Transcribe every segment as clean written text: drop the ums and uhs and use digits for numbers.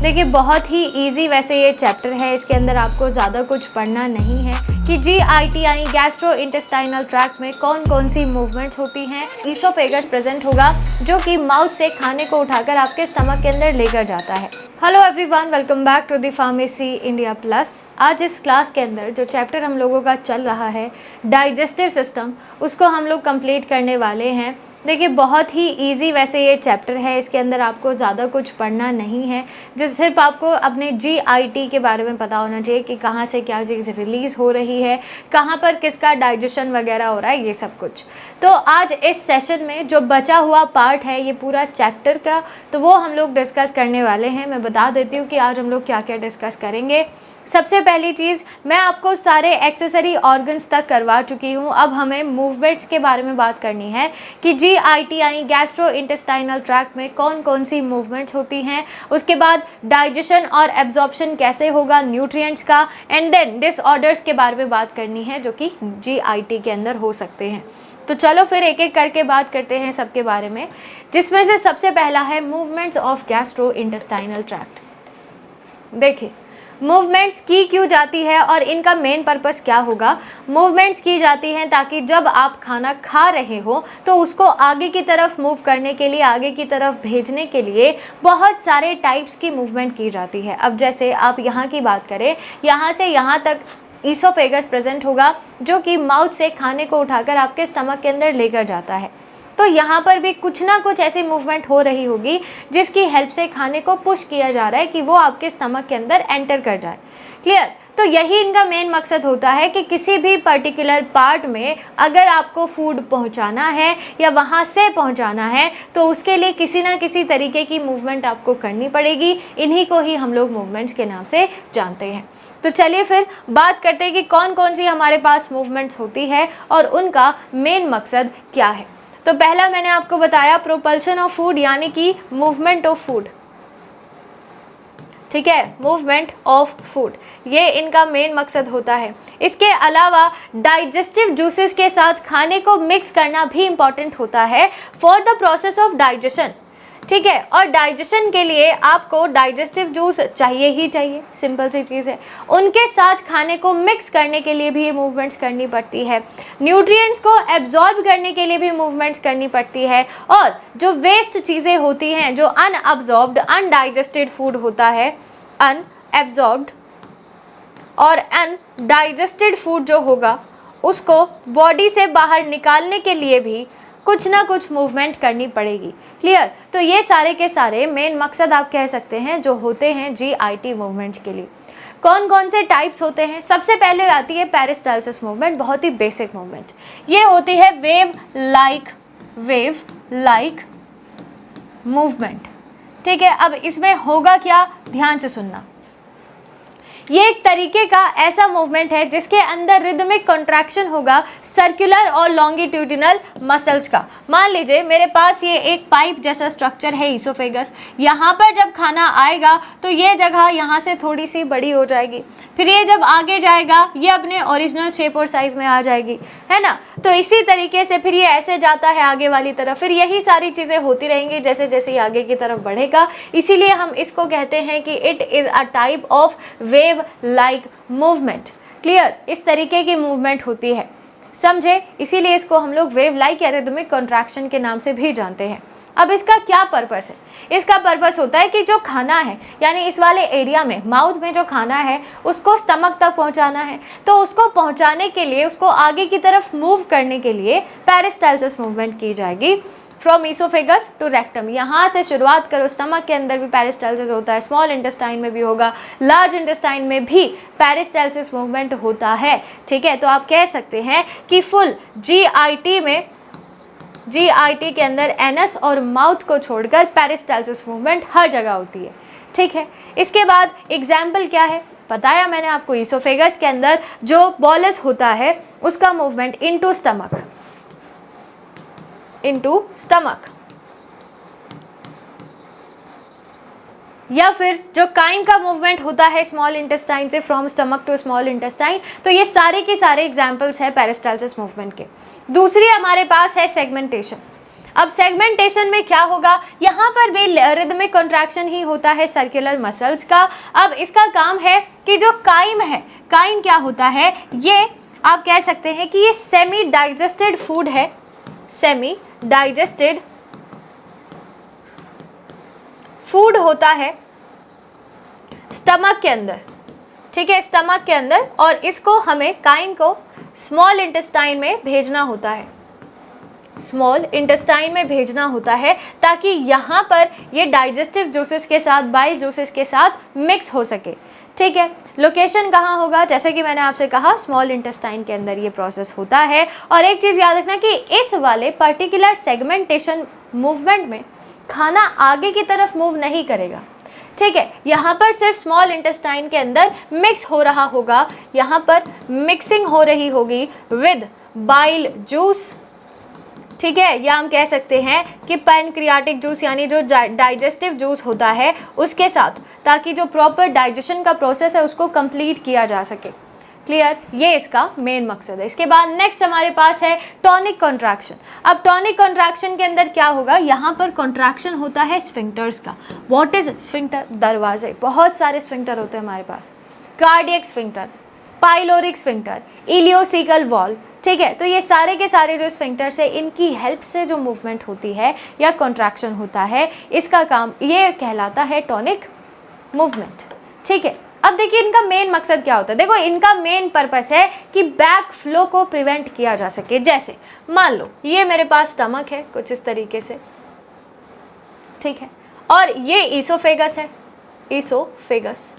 देखिए बहुत ही इजी वैसे ये चैप्टर है, इसके अंदर आपको ज़्यादा कुछ पढ़ना नहीं है कि GIT यानी गैस्ट्रो इंटेस्टाइनल ट्रैक्ट में कौन कौन सी मूवमेंट्स होती हैं। ईसोफेगस प्रेजेंट होगा जो कि माउथ से खाने को उठाकर आपके स्टमक के अंदर लेकर जाता है। Hello everyone, welcome back to the pharmacy India plus. आज इस क्लास के अंदर जो चैप्टर हम लोगों का चल रहा है डाइजेस्टिव सिस्टम, उसको हम लोग कंप्लीट करने वाले हैं। देखिए बहुत ही इजी वैसे ये चैप्टर है, इसके अंदर आपको ज़्यादा कुछ पढ़ना नहीं है, जिस सिर्फ आपको अपने GIT के बारे में पता होना चाहिए कि कहाँ से क्या चीज़ रिलीज़ हो रही है, कहाँ पर किसका डाइजेशन वगैरह हो रहा है, ये सब कुछ। तो आज इस सेशन में जो बचा हुआ पार्ट है ये पूरा चैप्टर का, तो वो हम लोग डिस्कस करने वाले हैं। मैं बता देती हूँ कि आज हम लोग क्या क्या डिस्कस करेंगे। सबसे पहली चीज़, मैं आपको सारे एक्सेसरी ऑर्गन्स तक करवा चुकी हूँ। अब हमें मूवमेंट्स के बारे में बात करनी है कि GIT यानी गैस्ट्रो इंटेस्टाइनल ट्रैक्ट में कौन कौन सी मूवमेंट्स होती हैं, उसके बाद डाइजेशन और एब्जॉर्प्शन कैसे होगा न्यूट्रिएंट्स का, एंड देन डिसऑर्डर्स के बारे में बात करनी है जो कि GIT के अंदर हो सकते हैं। तो चलो फिर एक एक करके बात करते हैं सबके बारे में, जिसमें से सबसे पहला है movements of gastro intestinal tract. देखिए मूवमेंट्स की क्यों जाती है और इनका मेन पर्पस क्या होगा। मूवमेंट्स की जाती हैं ताकि जब आप खाना खा रहे हो तो उसको आगे की तरफ मूव करने के लिए, आगे की तरफ भेजने के लिए बहुत सारे टाइप्स की मूवमेंट की जाती है। अब जैसे आप यहाँ की बात करें, यहाँ से यहाँ तक ईसोफेगस प्रेजेंट होगा जो कि माउथ से खाने को उठाकर आपके स्टमक के अंदर लेकर जाता है। तो यहाँ पर भी कुछ ना कुछ ऐसी मूवमेंट हो रही होगी जिसकी हेल्प से खाने को पुश किया जा रहा है कि वो आपके स्टमक के अंदर एंटर कर जाए। क्लियर? तो यही इनका मेन मकसद होता है कि किसी भी पर्टिकुलर पार्ट में अगर आपको फूड पहुँचाना है या वहाँ से पहुँचाना है तो उसके लिए किसी ना किसी तरीके की मूवमेंट आपको करनी पड़ेगी। इन्हीं को ही हम लोग मूवमेंट्स के नाम से जानते हैं। तो चलिए फिर बात करते हैं कि कौन कौन सी हमारे पास मूवमेंट्स होती है और उनका मेन मकसद क्या है। तो पहला मैंने आपको बताया प्रोपल्शन ऑफ फूड यानी कि मूवमेंट ऑफ फूड। ठीक है, मूवमेंट ऑफ फूड, ये इनका मेन मकसद होता है। इसके अलावा डाइजेस्टिव जूसेस के साथ खाने को मिक्स करना भी इम्पॉर्टेंट होता है for the process of digestion. ठीक है, और डाइजेशन के लिए आपको डाइजेस्टिव जूस चाहिए ही चाहिए, सिंपल सी चीज़ है। उनके साथ खाने को मिक्स करने के लिए भी ये मूवमेंट्स करनी पड़ती है। न्यूट्रिएंट्स को एब्जॉर्ब करने के लिए भी मूवमेंट्स करनी पड़ती है। और जो वेस्ट चीज़ें होती हैं, जो अनअब्जॉर्ब्ड अनडाइजेस्टेड फूड होता है, अनएब्जॉर्ब्ड और अनडाइजेस्टेड फूड जो होगा उसको बॉडी से बाहर निकालने के लिए भी कुछ ना कुछ मूवमेंट करनी पड़ेगी। क्लियर? तो ये सारे के सारे मेन मकसद आप कह सकते हैं जो होते हैं GIT मूवमेंट्स के लिए। कौन कौन से टाइप्स होते हैं? सबसे पहले आती है पेरिस्टालसिस मूवमेंट, बहुत ही बेसिक मूवमेंट। ये होती है वेव लाइक मूवमेंट। ठीक है, अब इसमें होगा क्या, ध्यान से सुनना। ये एक तरीके का ऐसा मूवमेंट है जिसके अंदर रिदमिक कॉन्ट्रैक्शन होगा सर्कुलर और लॉन्गिट्यूडिनल मसल्स का। मान लीजिए मेरे पास ये एक पाइप जैसा स्ट्रक्चर है ईसोफेगस, यहाँ पर जब खाना आएगा तो ये जगह यहाँ से थोड़ी सी बड़ी हो जाएगी, फिर ये जब आगे जाएगा ये अपने ओरिजिनल शेप और साइज में आ जाएगी, है ना। तो इसी तरीके से फिर ये ऐसे जाता है आगे वाली तरफ, फिर यही सारी चीज़ें होती रहेंगी जैसे जैसे ये आगे की तरफ बढ़ेगा। इसीलिए हम इसको कहते हैं कि it is a type of wave like movement. Clear? इस तरीके की मूवमेंट होती है, समझे? इसीलिए इसको हम लोग वेव लाइक या रिदमिक कॉन्ट्रैक्शन के नाम से भी जानते हैं। अब इसका क्या पर्पस है? इसका पर्पस होता है कि जो खाना है, यानी इस वाले एरिया में माउथ में जो खाना है उसको स्टमक तक पहुंचाना है, तो उसको पहुंचाने के लिए, उसको आगे की तरफ मूव करने के लिए पेरिस्टालसिस मूवमेंट की जाएगी। फ्रॉम ईसोफेगस टू रेक्टम, यहाँ से शुरुआत करो। स्टमक के अंदर भी पेरिस्टालसिस होता है, स्मॉल इंटेस्टाइन में भी होगा, लार्ज इंटेस्टाइन में भी पेरिस्टालसिस मूवमेंट होता है। ठीक है, तो आप कह सकते हैं कि फुल GIT के अंदर एनस और माउथ को छोड़कर पेरिस्टालसिस मूवमेंट हर जगह होती है। ठीक है, इसके बाद एग्जाम्पल क्या है बताया मैंने आपको। ईसोफेगस के अंदर जो बॉलस होता है उसका मूवमेंट इनटू स्टमक, या फिर जो काइम का मूवमेंट होता है स्मॉल इंटेस्टाइन से from stomach to small intestine. तो ये सारे के सारे एग्जाम्पल्स हैं पेरिस्टालसिस मूवमेंट के। दूसरी हमारे पास है सेगमेंटेशन। अब सेगमेंटेशन में क्या होगा, यहाँ पर भी रिदमिक कॉन्ट्रैक्शन ही होता है सर्कुलर मसल्स का। अब इसका काम है कि जो काइम है, काइम क्या होता है, ये आप कह सकते हैं कि ये सेमी डाइजेस्टेड फूड है, सेमी डाइजेस्टेड फूड होता है स्टमक के अंदर, ठीक है, स्टमक के अंदर, और इसको हमें काइम को स्मॉल इंटेस्टाइन में भेजना होता है, स्मॉल इंटेस्टाइन में भेजना होता है ताकि यहाँ पर ये डाइजेस्टिव जूसेस के साथ, बाइल जूसेस के साथ मिक्स हो सके, ठीक है। लोकेशन कहाँ होगा, जैसे कि मैंने आपसे कहा स्मॉल इंटेस्टाइन के अंदर ये प्रोसेस होता है। और एक चीज़ याद रखना कि इस वाले पर्टिकुलर सेगमेंटेशन मूवमेंट में खाना आगे की तरफ मूव नहीं करेगा, ठीक है। यहाँ पर सिर्फ स्मॉल इंटेस्टाइन के अंदर मिक्स हो रहा होगा, यहाँ पर मिक्सिंग हो रही होगी विद बाइल जूस, ठीक है, या हम कह सकते हैं कि पैनक्रियाटिक जूस यानी जो डाइजेस्टिव जूस होता है उसके साथ, ताकि जो प्रॉपर डाइजेशन का प्रोसेस है उसको कंप्लीट किया जा सके। क्लियर, ये इसका मेन मकसद है। इसके बाद नेक्स्ट हमारे पास है टॉनिक कॉन्ट्रैक्शन। अब टॉनिक कॉन्ट्रैक्शन के अंदर क्या होगा, यहाँ पर कॉन्ट्रैक्शन होता है स्फिंक्टर्स का। व्हाट इज स्फिंक्टर, दरवाजे, बहुत सारे स्फिंक्टर होते हैं हमारे पास, cardiac sphincter, pyloric sphincter, ileocecal valve, ठीक है। तो ये सारे के सारे जो स्फिंक्टर्स है, इनकी हेल्प से जो मूवमेंट होती है या कॉन्ट्रैक्शन होता है, इसका काम ये कहलाता है टॉनिक मूवमेंट, ठीक है। अब देखिए इनका मेन मकसद क्या होता है, देखो इनका मेन पर्पस है कि बैक फ्लो को प्रिवेंट किया जा सके। जैसे मान लो ये मेरे पास स्टमक है कुछ इस तरीके से, ठीक है, और ये ईसोफेगस है, ईसोफेगस,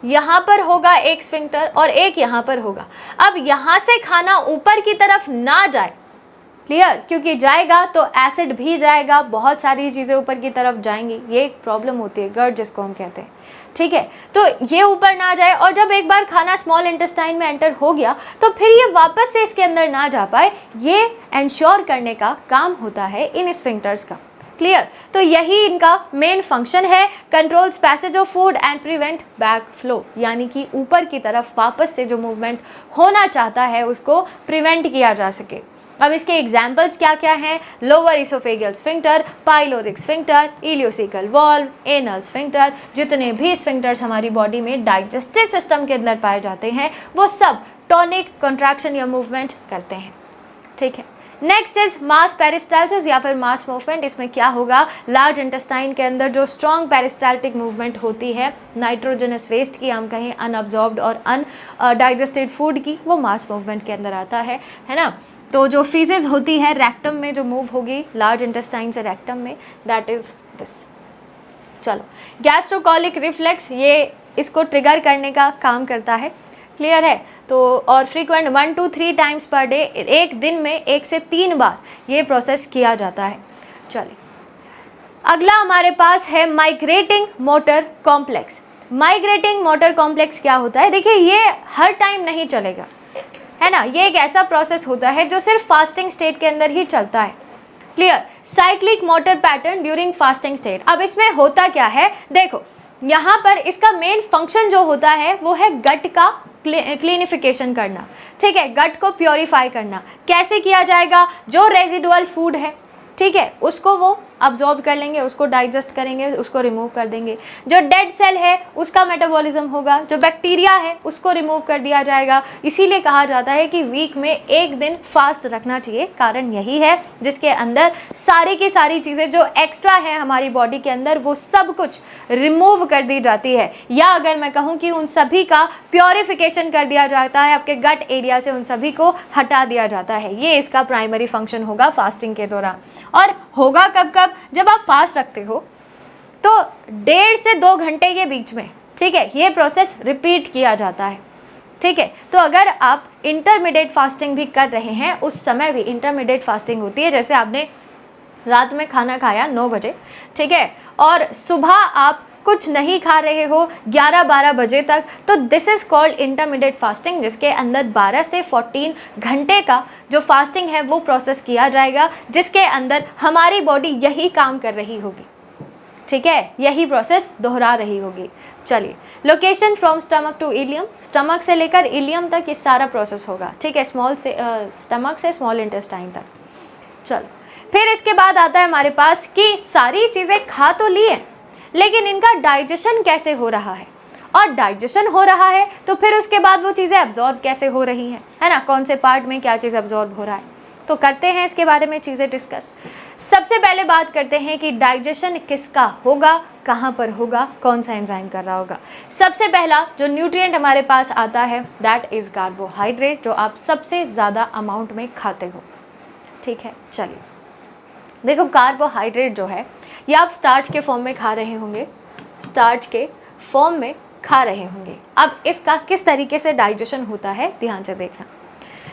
यहाँ पर होगा एक स्फिंक्टर और एक यहाँ पर होगा। अब यहाँ से खाना ऊपर की तरफ ना जाए, क्लियर, क्योंकि जाएगा तो एसिड भी जाएगा, बहुत सारी चीज़ें ऊपर की तरफ जाएंगी, ये एक प्रॉब्लम होती है, गर्ड जिसको हम कहते हैं, ठीक है। तो ये ऊपर ना जाए, और जब एक बार खाना स्मॉल इंटेस्टाइन में एंटर हो गया तो फिर ये वापस से इसके अंदर ना जा पाए, ये एंश्योर करने का काम होता है इन स्फिंक्टर्स का। क्लियर, तो यही इनका मेन फंक्शन है, controls passage of food and prevent back flow, यानी कि ऊपर की तरफ वापस से जो मूवमेंट होना चाहता है उसको प्रिवेंट किया जा सके। अब इसके एग्जाम्पल्स क्या क्या हैं, lower oesophageal sphincter, pyloric sphincter, ileocecal valve, anal sphincter, जितने भी स्फिंक्टर्स हमारी बॉडी में डाइजेस्टिव सिस्टम के अंदर पाए जाते हैं वो सब टॉनिक कॉन्ट्रैक्शन या मूवमेंट करते हैं, ठीक है। नेक्स्ट इज मास पेरिस्टाल्सिस या फिर मास मूवमेंट। इसमें क्या होगा, लार्ज इंटेस्टाइन के अंदर जो स्ट्रॉन्ग पेरिस्टाल्टिक मूवमेंट होती है नाइट्रोजनस वेस्ट की, हम कहें अनअब्जॉर्ब्ड और अनडाइजेस्टेड फूड की, वो मास मूवमेंट के अंदर आता है ना। तो जो फीसेस होती है रेक्टम में जो मूव होगी लार्ज इंटेस्टाइन से रेक्टम में, दैट इज दिस। चलो, गैस्ट्रोकॉलिक रिफ्लेक्स ये इसको ट्रिगर करने का काम करता है, क्लियर है। तो और frequent 1 to 3 times per day, एक दिन में 1 से 3 बार ये प्रोसेस किया जाता है। चलिए अगला हमारे पास है migrating motor complex. Migrating motor complex क्या होता है, देखिए ये हर टाइम नहीं चलेगा, है ना, ये एक ऐसा प्रोसेस होता है जो सिर्फ फास्टिंग स्टेट के अंदर ही चलता है। Clear, cyclic motor pattern during fasting state. अब इसमें होता क्या है, देखो यहाँ पर इसका मेन फंक्शन जो होता है वो है गट का क्लीनिफिकेशन करना, ठीक है, गट को प्योरीफाई करना। कैसे किया जाएगा, जो रेजिडुअल फूड है, ठीक है, उसको वो अब्जॉर्ब कर लेंगे, उसको डाइजेस्ट करेंगे, उसको रिमूव कर देंगे। जो डेड सेल है उसका मेटाबॉलिज्म होगा, जो बैक्टीरिया है उसको रिमूव कर दिया जाएगा। इसीलिए कहा जाता है कि वीक में एक दिन फास्ट रखना चाहिए, कारण यही है जिसके अंदर सारी की सारी चीज़ें जो एक्स्ट्रा है हमारी बॉडी के अंदर वो सब कुछ रिमूव कर दी जाती है, या अगर मैं कहूँ कि उन सभी का प्योरीफिकेशन कर दिया जाता है, आपके गट एरिया से उन सभी को हटा दिया जाता है। ये इसका प्राइमरी फंक्शन होगा फास्टिंग के दौरान। और होगा कब कब, जब आप फास्ट रखते हो तो 1.5 से 2 घंटे के बीच में, ठीक है, ये प्रोसेस रिपीट किया जाता है, ठीक है। तो अगर आप इंटरमीडिएट फास्टिंग भी कर रहे हैं, उस समय भी इंटरमीडिएट फास्टिंग होती है, जैसे आपने रात में खाना खाया 9 बजे, ठीक है, और सुबह आप कुछ नहीं खा रहे हो 11-12 बजे तक, तो this is called intermediate fasting, जिसके अंदर 12 से 14 घंटे का जो फास्टिंग है वो प्रोसेस किया जाएगा, जिसके अंदर हमारी बॉडी यही काम कर रही होगी, ठीक है, यही प्रोसेस दोहरा रही होगी। चलिए, location from stomach to ileum, stomach से लेकर इलियम तक ये सारा प्रोसेस होगा, ठीक है, स्मॉल से स्टमक से स्मॉल इंटेस्टाइन तक। चलो, फिर इसके बाद आता है हमारे पास कि सारी चीज़ें खा तो लिए, लेकिन इनका डाइजेशन कैसे हो रहा है, और डाइजेशन हो रहा है तो फिर उसके बाद वो चीज़ें एब्जॉर्ब कैसे हो रही हैं, है ना, कौन से पार्ट में क्या चीज़ एब्जॉर्ब हो रहा है। तो करते हैं इसके बारे में चीज़ें डिस्कस। सबसे पहले बात करते हैं कि डाइजेशन किसका होगा, कहाँ पर होगा, कौन सा एंजाइम कर रहा होगा। सबसे पहला जो न्यूट्रिएंट हमारे पास आता है दैट इज़ कार्बोहाइड्रेट, जो आप सबसे ज़्यादा अमाउंट में खाते हो। ठीक है, चलिए देखो, कार्बोहाइड्रेट जो है ये आप स्टार्च के फॉर्म में खा रहे होंगे, स्टार्च के फॉर्म में खा रहे होंगे। अब इसका किस तरीके से डाइजेशन होता है ध्यान से देखना।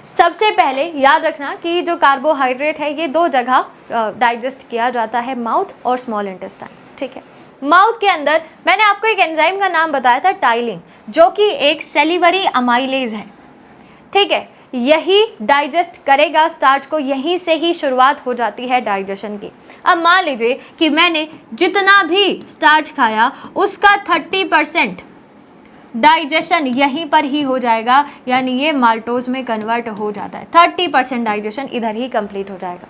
सबसे पहले याद रखना कि जो कार्बोहाइड्रेट है ये दो जगह डाइजेस्ट किया जाता है, माउथ और स्मॉल इंटेस्टाइन। ठीक है, माउथ के अंदर मैंने आपको एक एंजाइम का नाम बताया था टाइलिन, जो कि एक सेलिवरी अमाइलेज है। ठीक है, यही डाइजेस्ट करेगा स्टार्च को, यहीं से ही शुरुआत हो जाती है डाइजेशन की। अब मान लीजिए कि मैंने जितना भी स्टार्च खाया उसका 30% डाइजेशन यहीं पर ही हो जाएगा, यानी ये माल्टोज में कन्वर्ट हो जाता है। 30% डाइजेशन इधर ही कंप्लीट हो जाएगा।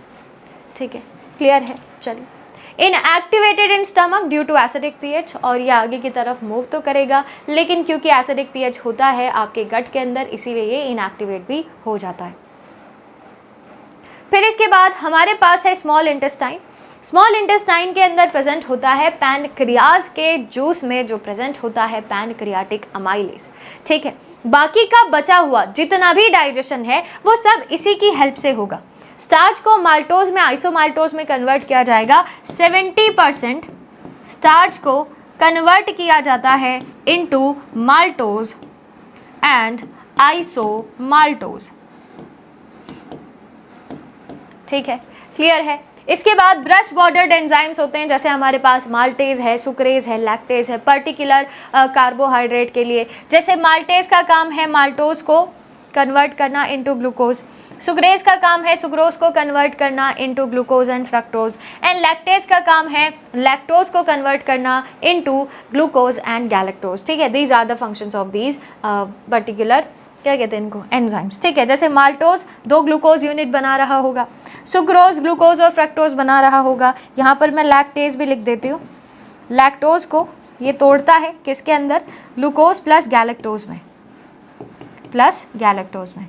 ठीक है, क्लियर है। चलिए, inactivated in stomach due to acidic pH, और ये आगे की तरफ मूव तो करेगा, लेकिन क्योंकि एसिडिक पीएच होता है आपके गट के अंदर, इसीलिए ये इनएक्टिवेट भी हो जाता है। फिर इसके बाद हमारे पास है स्मॉल इंटेस्टाइन। स्मॉल इंटेस्टाइन के अंदर प्रेजेंट होता है पैनक्रियाज के जूस में जो प्रेजेंट होता है पैनक्रियाटिक अमाइलेज। ठीक है, बाकी का बचा हुआ जितना भी डाइजेशन है वो सब इसी की हेल्प से होगा। स्टार्च को माल्टोज में, आइसोमाल्टोज में कन्वर्ट किया जाएगा। 70% स्टार्च को कन्वर्ट किया जाता है इनटू माल्टोज एंड आइसोमाल्टोज। ठीक है, क्लियर है। इसके बाद ब्रश बॉर्डर्ड एंजाइम्स होते हैं, जैसे हमारे पास माल्टेज है, सुक्रेज है, लैक्टेज है, पर्टिकुलर कार्बोहाइड्रेट के लिए। जैसे माल्टेज का काम है माल्टोज को कन्वर्ट करना इनटू ग्लूकोज, सुक्रेज का काम है सुक्रोज को कन्वर्ट करना into glucose and fructose, and lactase का काम है लैक्टोज को कन्वर्ट करना इनटू ग्लूकोज एंड गैलेक्टोज। ठीक है, these are the functions of these particular, क्या कहते हैं इनको, एंजाइम्स। ठीक है, जैसे माल्टोज 2 ग्लूकोज यूनिट बना रहा होगा, सुक्रोज ग्लूकोज और फ्रक्टोज बना रहा होगा। यहाँ पर मैं लैक्टेज भी लिख देती हूँ। लैक्टोज को ये तोड़ता है किसके अंदर, ग्लूकोज प्लस गैलेक्टोज में, प्लस गैलेक्टोज में।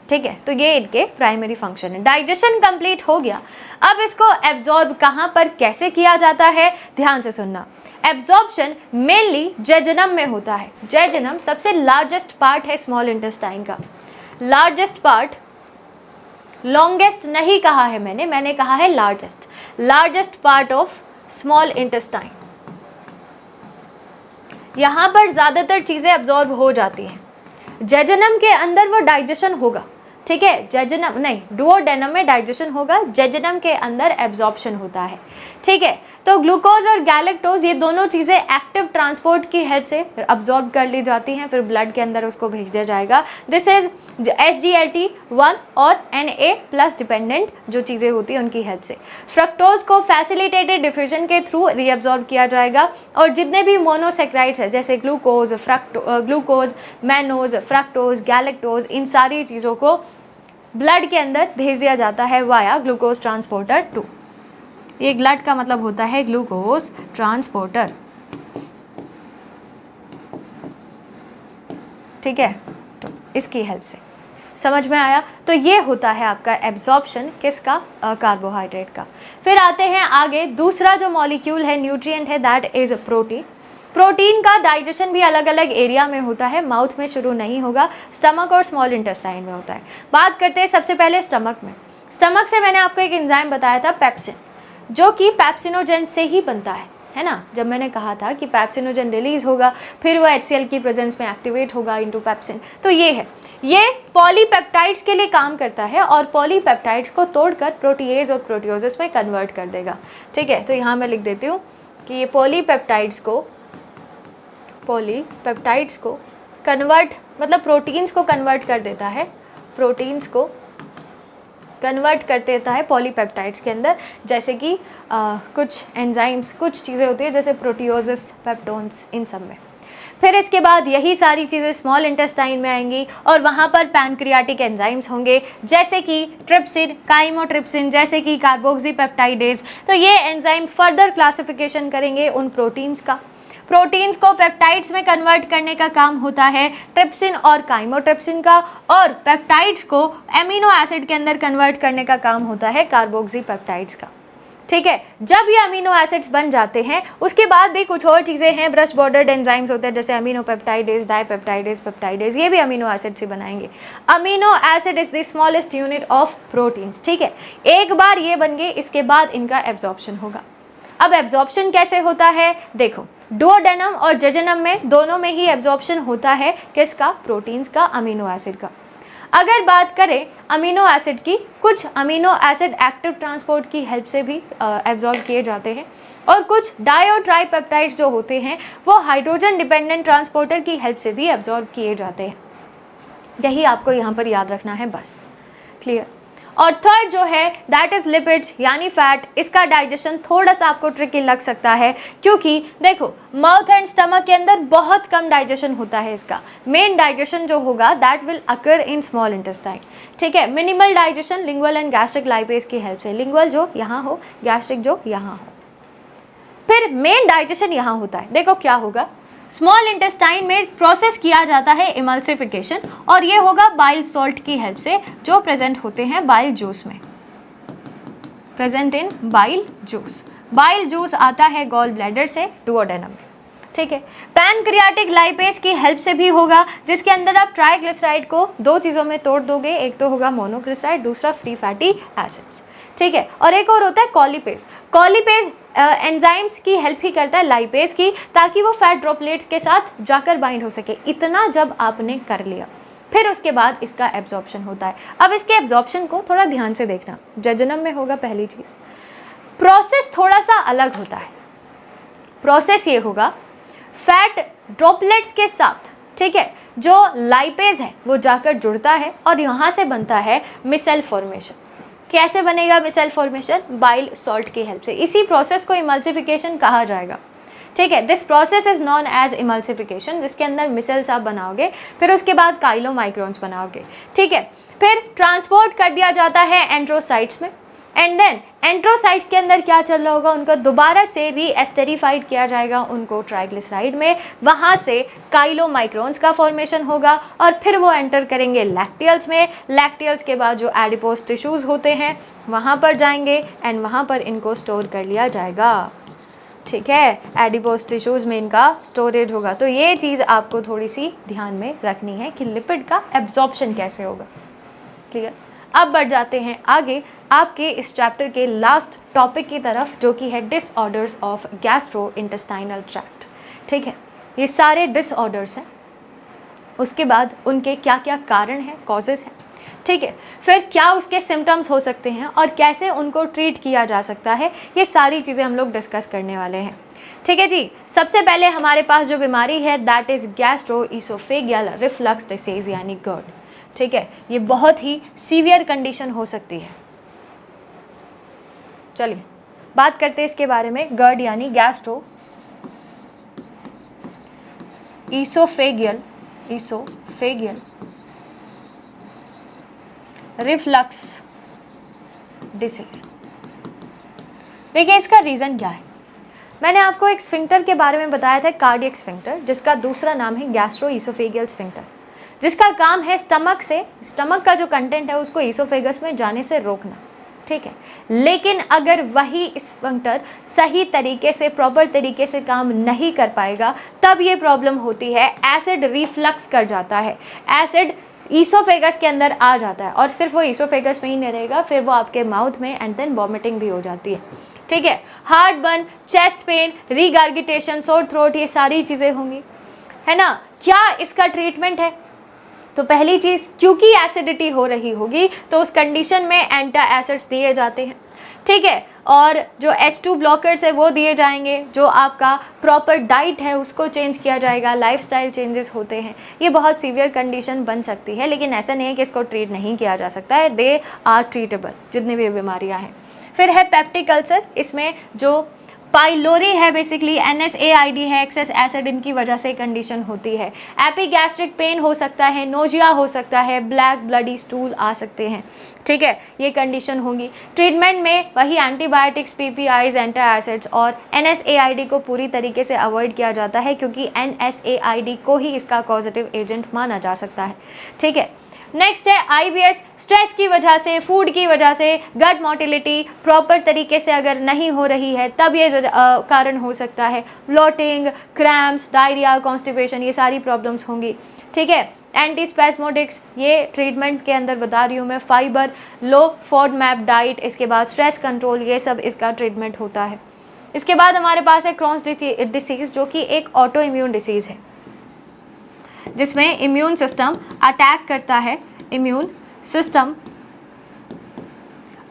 ठीक है, तो ये इनके प्राइमरी फंक्शन है। डाइजेशन कंप्लीट हो गया, अब इसको एब्जॉर्ब कहाँ पर कैसे किया जाता है ध्यान से सुनना। एब्जॉर्प्शन मेनली जेजनम में होता है। जेजनम सबसे लार्जेस्ट पार्ट है स्मॉल इंटेस्टाइन का। लार्जेस्ट पार्ट, लॉन्गेस्ट नहीं कहा है मैंने कहा है largest. Largest part of small intestine, यहाँ पर ज़्यादातर चीज़ें एब्जॉर्ब हो जाती हैं। जेजनम के अंदर वो डाइजेशन होगा। ठीक है, जेजनम नहीं, डुओडेनम में डाइजेशन होगा, जेजनम के अंदर एब्जॉर्प्शन होता है। ठीक है, तो ग्लूकोज और गैलेक्टोज ये दोनों चीज़ें एक्टिव ट्रांसपोर्ट की हेल्प से अब्जॉर्ब कर ली जाती हैं, फिर ब्लड के अंदर उसको भेज दिया जाएगा। दिस इज SGLT1 और Na प्लस डिपेंडेंट जो चीज़ें होती हैं उनकी हेल्प से। फ्रक्टोज को फैसिलिटेटेड डिफ्यूजन के थ्रू रीअब्जॉर्ब किया जाएगा, और जितने भी मोनोसेक्राइड्स है जैसे ग्लूकोज, मैनोज, फ्रक्टोज, गैलेक्टोज, इन सारी चीज़ों को ब्लड के अंदर भेज दिया जाता है वाया ग्लूकोज ट्रांसपोर्टर 2। ये ग्लड का मतलब होता है ग्लूकोज ट्रांसपोर्टर। ठीक है, तो इसकी हेल्प से समझ में आया। तो ये होता है आपका एब्जॉर्प्शन किसका, कार्बोहाइड्रेट का। फिर आते हैं आगे, दूसरा जो मॉलिक्यूल है, न्यूट्रिएंट है, दैट इज प्रोटीन। प्रोटीन का डाइजेशन भी अलग अलग एरिया में होता है, माउथ में शुरू नहीं होगा, स्टमक और स्मॉल इंटेस्टाइन में होता है। बात करते हैं सबसे पहले स्टमक में। स्टमक से मैंने आपको एक एंजाइम बताया था पेप्सिन, जो कि पेप्सिनोजेन से ही बनता है ना। जब मैंने कहा था कि पेप्सिनोजेन रिलीज होगा, फिर वो HCl की प्रेजेंस में एक्टिवेट होगा इनटू पेप्सिन। तो ये है, ये पॉलीपेप्टाइड्स के लिए काम करता है और पॉलीपेप्टाइड्स को तोड़कर प्रोटीएज और प्रोटियोसिस में कन्वर्ट कर देगा। ठीक है, तो यहाँ मैं लिख देती हूँ कि ये पॉलीपेप्टाइड्स को कन्वर्ट, मतलब प्रोटीन्स को कन्वर्ट कर देता है, प्रोटीन्स को कन्वर्ट कर देता है पॉलीपेप्टाइड्स के अंदर। जैसे कि कुछ एंजाइम्स, कुछ चीज़ें होती है जैसे प्रोटियोसिस, पेप्टोन्स, इन सब में। फिर इसके बाद यही सारी चीज़ें स्मॉल इंटेस्टाइन में आएंगी और वहाँ पर पैनक्रियाटिक एंजाइम्स होंगे, जैसे कि ट्रिप्सिन, काइमोट्रिप्सिन, जैसे कि कार्बोक्सीपेप्टाइडेज। तो ये एंजाइम फर्दर क्लासिफिकेशन करेंगे उन प्रोटीन्स का। प्रोटीन्स को पेप्टाइड्स में कन्वर्ट करने का काम होता है ट्रिप्सिन और काइमोट्रिप्सिन का, और पेप्टाइड्स को एमिनो एसिड के अंदर कन्वर्ट करने का काम होता है कार्बोक्सीपेप्टाइड्स का। ठीक है, जब ये अमीनो एसिड्स बन जाते हैं उसके बाद भी कुछ और चीज़ें हैं, ब्रश बॉर्डर्ड एंजाइम्स होते हैं, जैसे अमीनो पेप्टाइडेज, डाइपेप्टाइडेज, पेप्टाइडेज, ये भी अमीनो एसिड से बनाएंगे। Amino acid is the smallest unit of proteins. ठीक है, एक बार ये बन गए, इसके बाद इनका एब्जॉर्प्शन होगा। अब एब्जॉर्प्शन कैसे होता है, देखो डुओडेनम और जेजुनम में, दोनों में ही एब्जॉर्प्शन होता है किसका, प्रोटीन्स का, अमीनो एसिड का। अगर बात करें अमीनो एसिड की, कुछ अमीनो एसिड एक्टिव ट्रांसपोर्ट की हेल्प से भी एब्जॉर्ब किए जाते हैं, और कुछ डाई ट्राइपेप्टाइड्स जो होते हैं वो हाइड्रोजन डिपेंडेंट ट्रांसपोर्टर की हेल्प से भी एब्जॉर्ब किए जाते हैं। यही आपको यहाँ पर याद रखना है, बस। क्लियर। और थर्ड जो है दैट इज लिपिड्स यानी फैट। इसका डाइजेशन थोड़ा सा आपको ट्रिकी लग सकता है, क्योंकि देखो माउथ एंड स्टमक के अंदर बहुत कम डाइजेशन होता है इसका। मेन डाइजेशन जो होगा that will occur in small intestine. ठीक है, minimal digestion lingual and gastric lipase की हेल्प से, लिंगुअल जो यहाँ हो, गैस्ट्रिक जो यहाँ हो। फिर मेन डाइजेशन यहाँ होता है। देखो क्या होगा, स्मॉल इंटेस्टाइन में प्रोसेस किया जाता है इमल्सिफिकेशन, और ये होगा बाइल सॉल्ट की हेल्प से, जो प्रेजेंट होते हैं बाइल जूस में, present in bile juice. Bile juice आता है गॉल ब्लैडर से डुओडेनम में। ठीक है, पैनक्रियाटिक लाइपेज की हेल्प से भी होगा, जिसके अंदर आप ट्राइग्लिसराइड को दो चीज़ों में तोड़ दोगे, एक तो होगा मोनोग्लिसराइड, दूसरा फ्री फैटी एसिड्स। ठीक है, और एक और होता है कॉलीपेज। कॉलीपेज एंजाइम्स की हेल्प ही करता है लाइपेज की, ताकि वो फैट ड्रॉपलेट्स के साथ जाकर बाइंड हो सके। इतना जब आपने कर लिया, फिर उसके बाद इसका एब्जॉर्प्शन होता है। अब इसके एब्जॉर्प्शन को थोड़ा ध्यान से देखना, जेजुनम में होगा पहली चीज़। प्रोसेस थोड़ा सा अलग होता है। प्रोसेस ये होगा, फैट ड्रॉपलेट्स के साथ, ठीक है, जो लाइपेज है वो जाकर जुड़ता है और यहाँ से बनता है मिसेल फॉर्मेशन। कैसे बनेगा मिसेल फॉर्मेशन? बाइल सॉल्ट की हेल्प से। इसी प्रोसेस को इमल्सिफिकेशन कहा जाएगा। ठीक है, this process is known as emulsification, जिसके अंदर मिसेल्स आप बनाओगे, फिर उसके बाद काइलोमाइक्रोन्स बनाओगे। ठीक है, फिर ट्रांसपोर्ट कर दिया जाता है एंट्रोसाइट्स में, एंड देन एंट्रोसाइट्स के अंदर क्या चल रहा होगा, उनको दोबारा से रीएस्टेरिफाइड किया जाएगा उनको ट्राइग्लिसराइड में, वहाँ से काइलोमाइक्रोन्स का फॉर्मेशन होगा, और फिर वो एंटर करेंगे लैक्टियल्स में। लैक्टियल्स के बाद जो एडिपोज टिश्यूज़ होते हैं वहाँ पर जाएंगे, एंड वहाँ पर इनको स्टोर कर लिया जाएगा। ठीक है, एडिपोज टिश्यूज़ में इनका स्टोरेज होगा। तो ये चीज़ आपको थोड़ी सी ध्यान में रखनी है कि लिपिड का एब्जॉर्प्शन कैसे होगा। क्लियर। अब बढ़ जाते हैं आगे आपके इस चैप्टर के लास्ट टॉपिक की तरफ, जो कि है disorders of gastro intestinal tract. ठीक है, ये सारे डिसऑर्डर्स हैं, उसके बाद उनके क्या क्या कारण हैं, कॉजेज़ हैं। ठीक है, फिर क्या उसके सिम्टम्स हो सकते हैं और कैसे उनको ट्रीट किया जा सकता है, ये सारी चीज़ें हम लोग डिस्कस करने वाले हैं। ठीक है जी, सबसे पहले हमारे पास जो बीमारी है दैट इज़ गैस्ट्रोइसोफेगियल रिफ्लक्स डिसीज यानी GERD। ठीक है, ये बहुत ही सीवियर कंडीशन हो सकती है। चलिए बात करते हैं इसके बारे में। GERD यानी गैस्ट्रो इसोफेगियल रिफ्लक्स डिसीज। देखिए इसका रीज़न क्या है। मैंने आपको एक स्फिंक्टर के बारे में बताया था, कार्डियक स्फिंक्टर, जिसका दूसरा नाम है गैस्ट्रोइसोफेगियल स्फिंक्टर, जिसका काम है स्टमक का जो कंटेंट है उसको ईसोफेगस में जाने से रोकना। ठीक है, लेकिन अगर वही स्फिंक्टर सही तरीके से, प्रॉपर तरीके से काम नहीं कर पाएगा, तब ये प्रॉब्लम होती है, एसिड रिफ्लक्स कर जाता है। एसिड ईसोफेगस के अंदर आ जाता है, और सिर्फ वो ईसोफेगस में ही नहीं रहेगा, फिर वो आपके माउथ में एंड देन वॉमिटिंग भी हो जाती है। ठीक है, heartburn, chest pain, regurgitation, sore throat, ये सारी चीज़ें होंगी, है ना। क्या इसका ट्रीटमेंट है? तो पहली चीज़, क्योंकि एसिडिटी हो रही होगी तो उस कंडीशन में एंटा एसिड्स दिए जाते हैं। ठीक है, और जो H2 ब्लॉकर्स है वो दिए जाएंगे। जो आपका प्रॉपर डाइट है उसको चेंज किया जाएगा, लाइफस्टाइल चेंजेस होते हैं। ये बहुत सीवियर कंडीशन बन सकती है, लेकिन ऐसा नहीं है कि इसको ट्रीट नहीं किया जा सकता है। दे आर ट्रीटेबल, जितनी भी बीमारियाँ हैं। फिर है पेप्टिक अल्सर। इसमें जो पाइलोरी है बेसिकली, NSAID है, एक्सेस एसिड इनकी वजह से कंडीशन होती है। एपिगैस्ट्रिक पेन हो सकता है, नोजिया हो सकता है, ब्लैक ब्लडी स्टूल आ सकते हैं, ठीक है, ये कंडीशन होंगी। ट्रीटमेंट में वही एंटीबायोटिक्स, PPIs, एंटासिड्स और NSAID को पूरी तरीके से अवॉइड किया जाता है क्योंकि NSAID को ही इसका कॉजेटिव एजेंट माना जा सकता है, ठीक है। नेक्स्ट है IBS, स्ट्रेस की वजह से, फूड की वजह से, गट मोटिलिटी प्रॉपर तरीके से अगर नहीं हो रही है तब ये कारण हो सकता है। ब्लोटिंग, क्रैम्प्स, डायरिया, कॉन्स्टिपेशन, ये सारी प्रॉब्लम्स होंगी, ठीक है। एंटीस्पैस्मोडिक्स, ये ट्रीटमेंट के अंदर बता रही हूँ मैं। फाइबर, लो फोडमैप डाइट, इसके बाद स्ट्रेस कंट्रोल, ये सब इसका ट्रीटमेंट होता है। इसके बाद हमारे पास है क्रॉन्स डिसीज़, जो कि एक ऑटो इम्यून डिसीज़ है जिसमें इम्यून सिस्टम अटैक करता है, इम्यून सिस्टम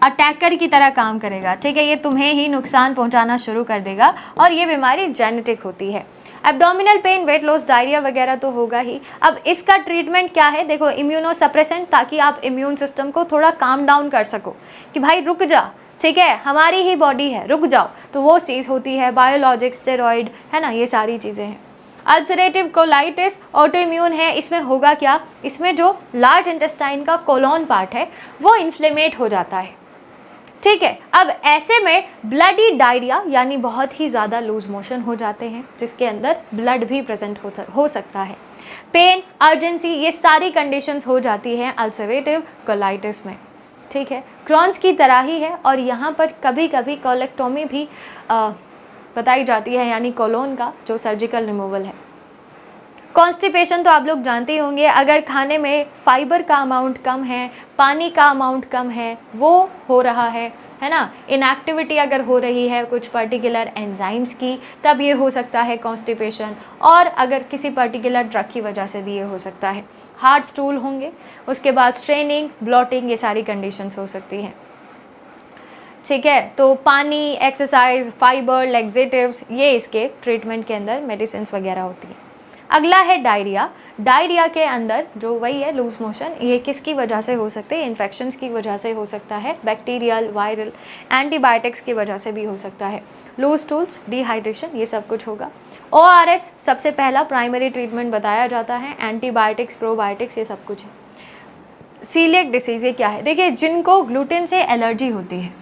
अटैकर की तरह काम करेगा, ठीक है। ये तुम्हें ही नुकसान पहुंचाना शुरू कर देगा और ये बीमारी जेनेटिक होती है। Abdominal pain, weight loss, diarrhoea वगैरह तो होगा ही। अब इसका ट्रीटमेंट क्या है, देखो इम्यूनोसप्रेसेंट, ताकि आप इम्यून सिस्टम को थोड़ा काम डाउन कर सको कि भाई रुक जा, ठीक है, हमारी ही बॉडी है, रुक जाओ, तो वो चीज़ होती है। बायोलॉजिक्स, स्टेरॉइड, है ना, ये सारी चीज़ें हैं। अल्सरेटिव कोलाइटिस ऑटो इम्यून है, इसमें होगा क्या, इसमें जो लार्ज इंटेस्टाइन का कोलोन पार्ट है वो इन्फ्लेमेट हो जाता है, ठीक है। अब ऐसे में ब्लडी डायरिया यानी बहुत ही ज़्यादा लूज मोशन हो जाते हैं जिसके अंदर ब्लड भी प्रेजेंट हो सकता है। पेन, अर्जेंसी, ये सारी कंडीशंस हो जाती हैं अल्सरेटिव कोलाइटिस में, ठीक है। क्रॉन्स की तरह ही है और यहाँ पर कभी कभी कोलेक्टोमी भी बताई जाती है, यानी कोलोन का जो सर्जिकल रिमूवल है। कॉन्स्टिपेशन तो आप लोग जानते ही होंगे, अगर खाने में फाइबर का अमाउंट कम है, पानी का अमाउंट कम है, वो हो रहा है ना, इनएक्टिविटी अगर हो रही है कुछ पर्टिकुलर एंजाइम्स की, तब ये हो सकता है कॉन्स्टिपेशन। और अगर किसी पर्टिकुलर ड्रग की वजह से भी ये हो सकता है। हार्ड स्टूल होंगे, उसके बाद स्ट्रेनिंग, ब्लॉटिंग, ये सारी कंडीशंस हो सकती हैं, ठीक है। तो पानी, एक्सरसाइज, फाइबर, लेक्सेटिव्स, ये इसके ट्रीटमेंट के अंदर मेडिसिन वगैरह होती है। अगला है डायरिया। डायरिया के अंदर जो वही है लूज मोशन, ये किसकी वजह से हो सकते हैं, इन्फेक्शंस की वजह से हो सकता है, बैक्टीरियल, वायरल, एंटीबायोटिक्स की वजह से भी हो सकता है। लूज स्टूल्स, डिहाइड्रेशन, ये सब कुछ होगा। ORS सबसे पहला प्राइमरी ट्रीटमेंट बताया जाता है, एंटीबायोटिक्स, प्रोबायोटिक्स, ये सब कुछ है। सीलिएक डिसीज़, ये क्या है, देखिए जिनको ग्लूटेन से एलर्जी होती है,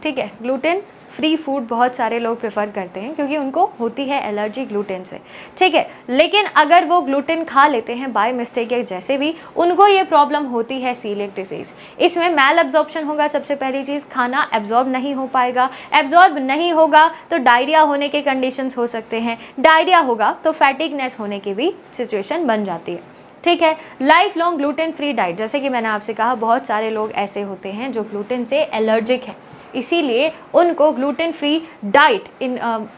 ठीक है, ग्लूटेन फ्री फूड बहुत सारे लोग प्रेफर करते हैं क्योंकि उनको होती है एलर्जी ग्लूटेन से, ठीक है। लेकिन अगर वो ग्लूटेन खा लेते हैं बाय मिस्टेक या जैसे भी, उनको ये प्रॉब्लम होती है सीलिएक डिसीज़। इसमें मैल एब्जॉर्प्शन होगा, सबसे पहली चीज़, खाना एब्जॉर्ब नहीं हो पाएगा, एब्जॉर्ब नहीं होगा तो डायरिया होने के कंडीशंस हो सकते हैं, डायरिया होगा तो फैटिगनेस होने की भी सिचुएशन बन जाती है, ठीक है। Life long gluten free diet, जैसे कि मैंने आपसे कहा बहुत सारे लोग ऐसे होते हैं जो ग्लूटेन से एलर्जिक है, इसीलिए उनको ग्लूटेन फ्री डाइट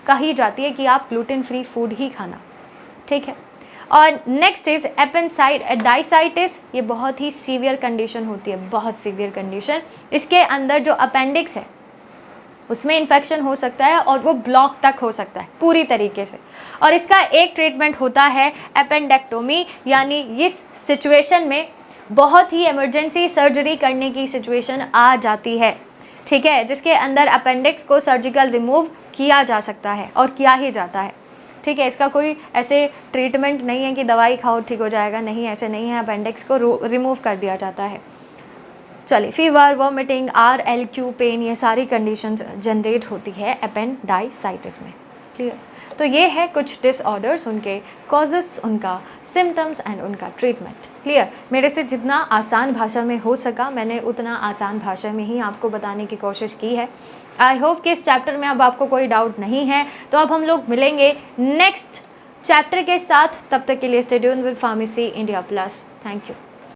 कही जाती है कि आप ग्लूटेन फ्री फूड ही खाना, ठीक है। और नेक्स्ट इज एपेंडाइसाइटिस, ये बहुत ही सीवियर कंडीशन होती है, बहुत सीवियर कंडीशन। इसके अंदर जो अपेंडिक्स है उसमें इन्फेक्शन हो सकता है और वो ब्लॉक तक हो सकता है पूरी तरीके से, और इसका एक ट्रीटमेंट होता है एपेंडेक्टोमी, यानी इस सिचुएशन में बहुत ही इमरजेंसी सर्जरी करने की सिचुएशन आ जाती है, ठीक है, जिसके अंदर अपेंडिक्स को सर्जिकल रिमूव किया जा सकता है और किया ही जाता है, ठीक है। इसका कोई ऐसे ट्रीटमेंट नहीं है कि दवाई खाओ ठीक हो जाएगा, नहीं, ऐसे नहीं है, अपेंडिक्स को रिमूव कर दिया जाता है। चलिए, फीवर, वॉमिटिंग, RLQ पेन, ये सारी कंडीशंस जनरेट होती है एपेंडाइसाइटिस में, क्लियर। तो ये है कुछ डिसऑर्डर्स, उनके कॉजेस, उनका सिम्टम्स एंड उनका ट्रीटमेंट, क्लियर। मेरे से जितना आसान भाषा में हो सका मैंने उतना आसान भाषा में ही आपको बताने की कोशिश की है। आई होप कि इस चैप्टर में अब आपको कोई डाउट नहीं है। तो अब हम लोग मिलेंगे नेक्स्ट चैप्टर के साथ, तब तक के लिए stay tuned with pharmacy India plus. Thank you.